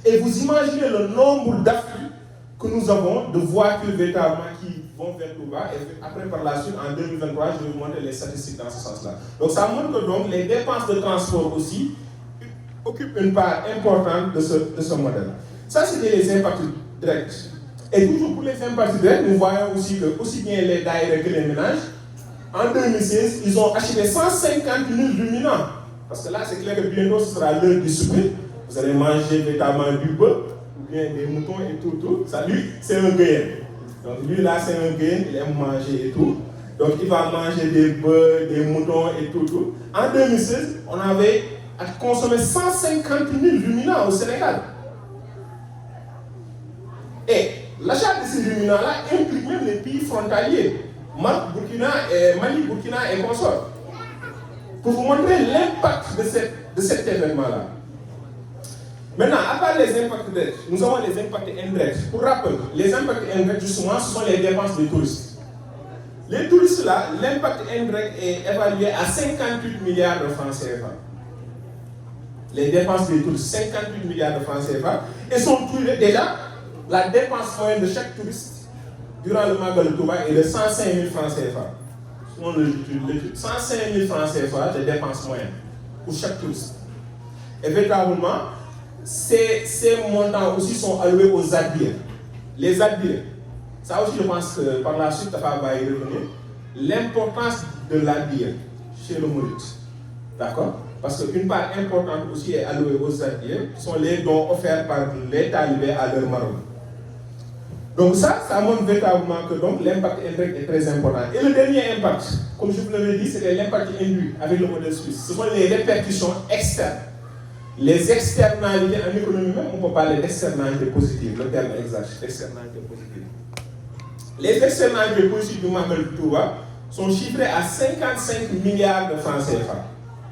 S2: Et vous imaginez le nombre d'afflux que nous avons de voitures véritablement qui vont vers Touba. Et après, par la suite, en 2023, je vais vous montrer les statistiques dans ce sens-là. Donc, ça montre que donc, les dépenses de transport aussi occupent une part importante de ce modèle. Ça, c'était les impacts directs. Et toujours pour les impacts directs, nous voyons aussi que, aussi bien les daïras que les ménages, en 2016, ils ont acheté 150 000 ruminants. Parce que là, c'est clair que bientôt, ce sera l'heure du souper. Vous allez manger véritablement du bœuf, ou bien des moutons et tout. Ça, lui, c'est un Guyen. Donc, lui, là, c'est un Guyen, il aime manger et tout. Donc, il va manger des bœufs, des moutons et tout. En 2016, on avait consommé 150 000 ruminants au Sénégal. Et l'achat de ces ruminants-là implique même les pays frontaliers. Mali, Burkina et consorts. Pour vous montrer l'impact de cet événement-là. Maintenant, à part les impacts directs, nous avons les impacts indirects. Pour rappel, les impacts indirects, justement, ce sont les dépenses des touristes. Les touristes, là, l'impact indirect est évalué à 58 milliards de francs CFA. Les dépenses des touristes, 58 milliards de francs CFA. Et sont trouvées déjà, la dépense moyenne de chaque touriste durant le Magal de Touba est de 105 000 francs CFA. Selon l'étude, 105 000 francs CFA de dépenses moyennes pour chaque touriste. Et véritablement, ces montants aussi sont alloués aux adhérents. Les adhérents, ça aussi je pense que par la suite, Tafa va y revenir. L'importance de l'adhérent chez le Mouride. D'accord? Parce qu'une part importante aussi est allouée aux adhérents, qui sont les dons offerts par les talibés à leur marabout. Donc ça montre véritablement que l'impact indirect est très important. Et le dernier impact, comme je vous l'avais dit, c'est l'impact induit avec le modèle suisse. Ce sont les répercussions externes. Les externalités en économie même, on peut parler d'externalités positives, le terme exact, externalités positives. Les externalités positives du Magal de Touba sont chiffrées à 55 milliards de francs CFA.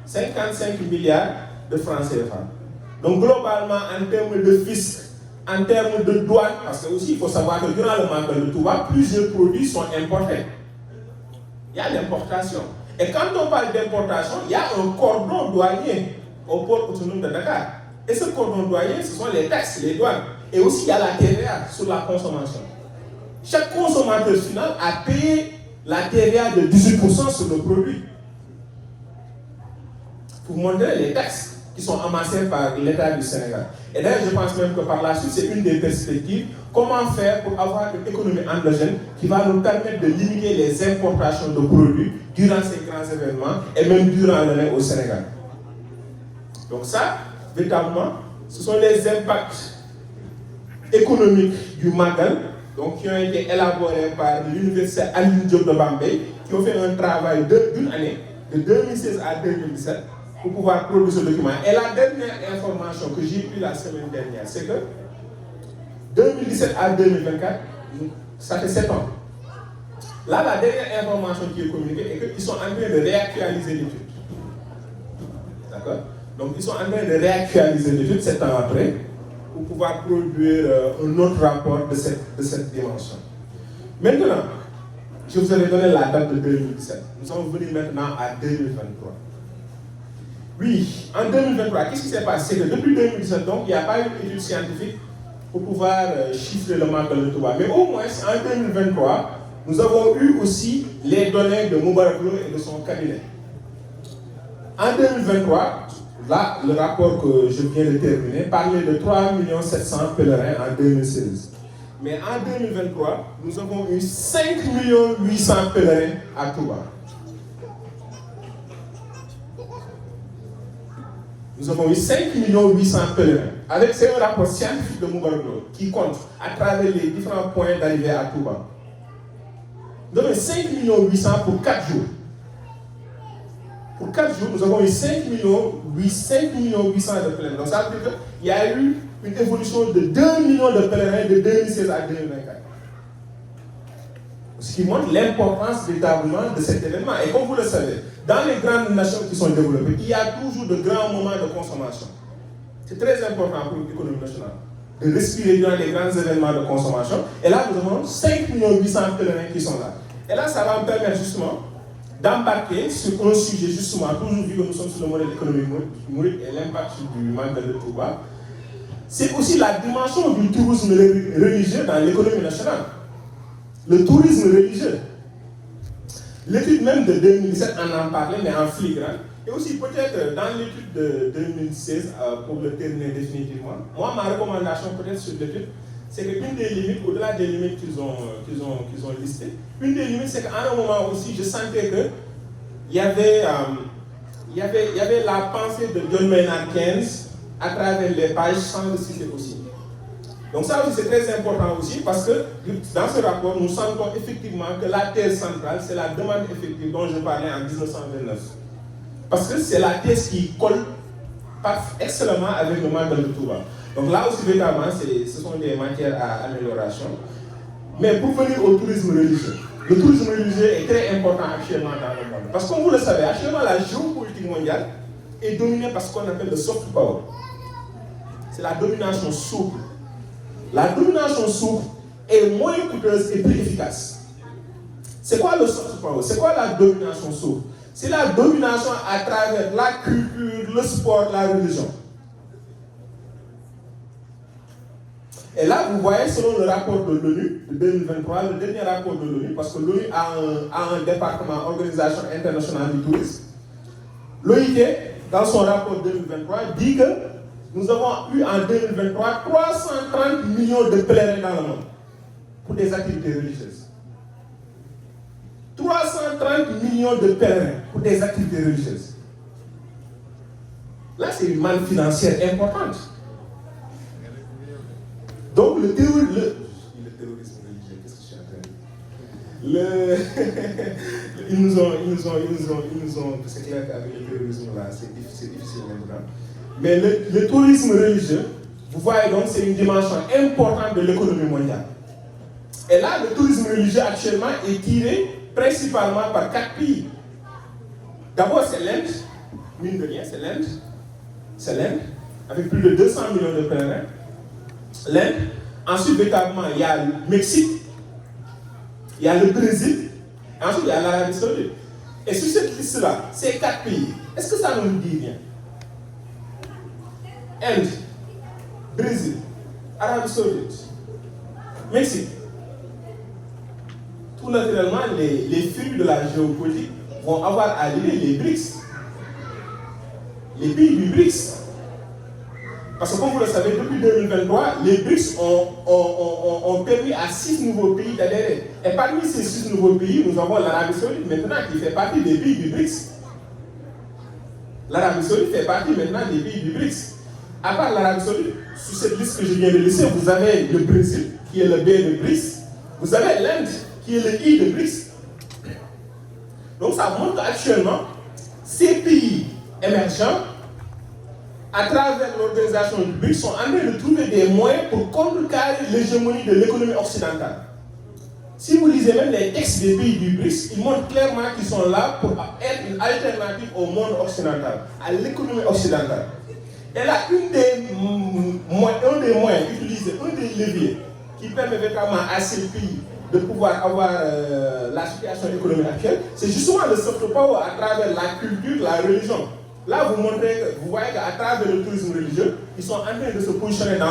S2: 55 milliards de francs CFA. Donc globalement, en termes de fisc, en termes de douane, parce que aussi il faut savoir que durant le Magal de Touba, plusieurs produits sont importés. Il y a l'importation. Et quand on parle d'importation, il y a un cordon douanier au port autonome de Dakar. Et ce cordon douanier, ce sont les taxes, les douanes. Et aussi il y a la TVA sur la consommation. Chaque consommateur final a payé la TVA de 18% sur le produit. Pour montrer les taxes qui sont amassées par l'État du Sénégal. Et d'ailleurs, je pense même que par la suite, c'est une des perspectives. Comment faire pour avoir une économie endogène qui va nous permettre de limiter les importations de produits durant ces grands événements et même durant l'année au Sénégal. Donc ça, véritablement, ce sont les impacts économiques du Magal, donc qui ont été élaborés par l'Université Alioune Diop de Bambey, qui ont fait un travail d'une année, de 2016 à 2017, pour pouvoir produire ce document. Et la dernière information que j'ai eue la semaine dernière, c'est que 2017 à 2024, ça fait 7 ans. Là, la dernière information qui est communiquée est qu'ils sont en train de réactualiser l'étude. D'accord? Donc, ils sont en train de réactualiser l'étude 7 ans après pour pouvoir produire un autre rapport de cette dimension. Maintenant, je vous avais donné la date de 2017. Nous sommes venus maintenant à 2023. Oui, en 2023, qu'est-ce qui s'est passé? C'est que depuis 2017, donc, il n'y a pas eu d'étude scientifique pour pouvoir chiffrer le Magal de Touba. Mais au moins, en 2023, nous avons eu aussi les données de Moubarak Lo et de son cabinet. En 2023, là, le rapport que je viens de terminer parlait de 3 700 000 pèlerins en 2016. Mais en 2023, nous avons eu 5 800 000 pèlerins à Touba. Nous avons eu 5 800 000 pèlerins. C'est un rapport scientifique de Moubarak Lo qui compte à travers les différents points d'arrivée à Touba. Nous avons eu 5 800 000 pour 4 jours. Pour 4 jours, nous avons eu 5 800 000 de pèlerins. Donc ça veut dire qu'il y a eu une évolution de 2 millions de pèlerins de 2016 à 2024. Ce qui montre l'importance véritablement de cet événement. Et comme vous le savez, dans les grandes nations qui sont développées, il y a toujours de grands moments de consommation. C'est très important pour l'économie nationale de respirer durant les grands événements de consommation. Et là, nous avons 5 800 000 pèlerins qui sont là. Et là, ça va me permettre justement d'embarquer sur un sujet justement, toujours vu que nous sommes sur le modèle économique mouride et l'impact du Magal de Touba. C'est aussi la dimension du tourisme religieux dans l'économie nationale. Le tourisme religieux. L'étude même de 2017 en parlait, mais en filigrane. Et aussi peut-être dans l'étude de 2016, pour le terminer définitivement, moi ma recommandation peut-être sur l'étude, c'est qu'une des limites, au-delà des limites qu'ils ont listées, une des limites c'est qu'à un moment aussi je sentais que il y avait la pensée de John Maynard Keynes à travers les pages sans le citer aussi. Donc ça aussi c'est très important aussi parce que dans ce rapport nous sentons effectivement que la thèse centrale c'est la demande effective dont je parlais en 1929. Parce que c'est la thèse qui colle excellemment avec le Magal de Touba. Donc là aussi véritablement ce sont des matières à amélioration. Mais pour venir au tourisme religieux, le tourisme religieux est très important actuellement dans le monde. Parce que comme vous le savez, actuellement la géopolitique mondiale est dominée par ce qu'on appelle le soft power. C'est la domination souple. La domination souple est moins coûteuse et plus efficace. C'est quoi le soft power? C'est quoi la domination souple? C'est la domination à travers la culture, le sport, la religion. Et là, vous voyez, selon le rapport de l'ONU de 2023, le dernier rapport de l'ONU, parce que l'ONU a un département, Organisation internationale du tourisme, l'OIT, dans son rapport 2023, dit que nous avons eu en 2023 330 millions de pèlerins dans le monde pour des activités religieuses. 330 millions de pèlerins pour des activités religieuses. Là, c'est une manne financière importante. Donc, le terrorisme religieux, qu'est-ce que je suis en train de dire? Ils nous ont, c'est clair qu'avec le terrorisme là, c'est difficile maintenant. Mais le tourisme religieux, vous voyez donc, c'est une dimension importante de l'économie mondiale. Et là, le tourisme religieux actuellement est tiré principalement par 4 pays. D'abord, c'est l'Inde, mine de rien, c'est l'Inde. C'est l'Inde, avec plus de 200 millions de pèlerins. L'Inde. Ensuite, véritablement, il y a le Mexique, il y a le Brésil, et ensuite, il y a l'Arabie Saoudite. Et sur cette liste-là, ces 4 pays, est-ce que ça nous dit rien? Inde, Brésil, Arabie Saoudite, Mexique. Tout naturellement, les fils de la géopolitique vont avoir à lier les BRICS. Les pays du BRICS. Parce que comme vous le savez, depuis 2023, les BRICS ont permis à 6 nouveaux pays d'adhérer. Et parmi ces 6 nouveaux pays, nous avons l'Arabie Saoudite maintenant qui fait partie des pays du BRICS. L'Arabie Saoudite fait partie maintenant des pays du BRICS. À part l'Arabie Saoudite, sur cette liste que je viens de laisser, vous avez le Brésil, qui est le B de BRICS. Vous avez l'Inde, qui est le I de BRICS. Donc ça montre qu'actuellement, ces pays émergents, à travers l'organisation du BRICS, sont en train de trouver des moyens pour contrecarrer l'hégémonie de l'économie occidentale. Si vous lisez même les textes des pays du BRICS, ils montrent clairement qu'ils sont là pour être une alternative au monde occidental, à l'économie occidentale. Et là, un des moyens utilisés, un des leviers qui permet véritablement à ces pays de pouvoir avoir la situation économique actuelle, c'est justement le soft power à travers la culture, la religion. Là, vous voyez qu'à travers le tourisme religieux, ils sont en train de se positionner dans